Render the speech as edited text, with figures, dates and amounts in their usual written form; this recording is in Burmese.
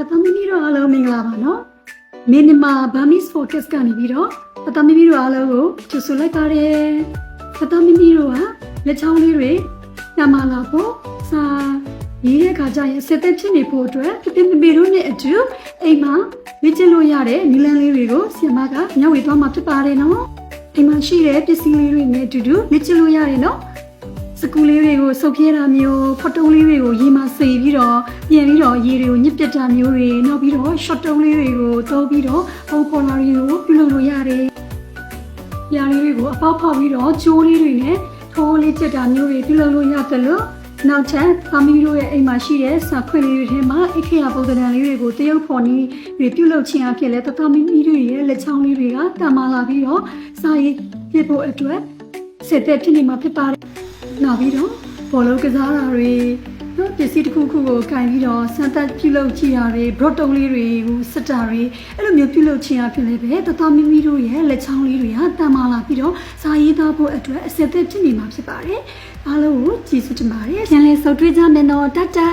သမီးတို့အားလုံးမင်္ဂလာပါနော်မင်းမဘာမစ် focus ကနေပြီးတော့သမီးတို့အားလုံးကိုကြိုဆိုလိုက်ပါတယ်သမီးတို့ကလက်ချောင်းလေးတွေညမလာဖို့စာရေးတဲ့ခါကျရင်စက်သက်ဖြစ်နေဖို့အတွက်ပြပြမေတို့နဲ့အတူအိမ်မှာလေ့ကျင့်လို့ရတဲ့နည်းလမ်းလေးတွေကိုဆရာမကညှဝေသွားမှာဖြစ်ပါတယ်နော်အိမ်မှာရှိတဲ့ပစ္စည်းလေးတွေနဲ့အတူတူလေ့ကျင့်လို့ရတယ်နော်စကူလေးတွေကိုစုပ်ပြဲတာမျိုးဖတ်တုံးလေးတွေကိုရေမှာစေပြီးတော့ပြင်ပြီးတော့ရေတွေကိုညှစ်ပစ်တာမျိုးတွေနောက်ပြီးတော့ short တုံးလေးတွေကိုသုံးပြီးတော့ပုံပေါ်လာတွေကိုပြုလုပ်လို့ရတယ်။ရာလေးတွေကိုအပေါက်ဖောက်ပြီးတော့ကျိုးလေးတွေနဲ့ထိုးလေးကျက်တာမျိုးတွေပြုလုပ်လို့ရတယ်လို့နောက်ထပ်သမီးတို့ရဲ့အိမ်မှာရှိတဲ့စာခွင့်လေးတွေထဲမှာအခရာပုံစံလေးတွေကိုတရုပ်ဖော်နည်းတွေပြုလုပ်ခြင်းအဖြစ်လဲသမီးတို့ရဲ့လက်ချောင်းလေးတွေကတာမာလာပြီးတော့စာရေးပြဖို့အတွက်စက်သက်ဖြစ်နေမှာဖြစ်ပါတယ်နောက်ပြီးတော့ဘောလုံးကစားတာတွေနော်ပစ္စည်းတစ်ခုခုကိုကင်ပြီးတော့စမ်းသပ်ပြုလုပ်ကြည့်တာတွေဘရော့တုံးလေးတွေကိုစက်တာတွေအဲ့လိုမျိုးပြုလုပ်ခြင်းအဖြစ်လည်းပဲသမီးတို့ရဲ့လက်ချောင်းလေးတွေကတာမာလာပြီးတော့စာရေးသားဖို့အတွက်အစက်သက်ဖြစ်နေမှာဖြစ်ပါတယ်အားလုံးကိုကြည့်စတင်ပါတယ်ပြန်လည်ဆုံတွေ့ကြမယ်နော်တတာ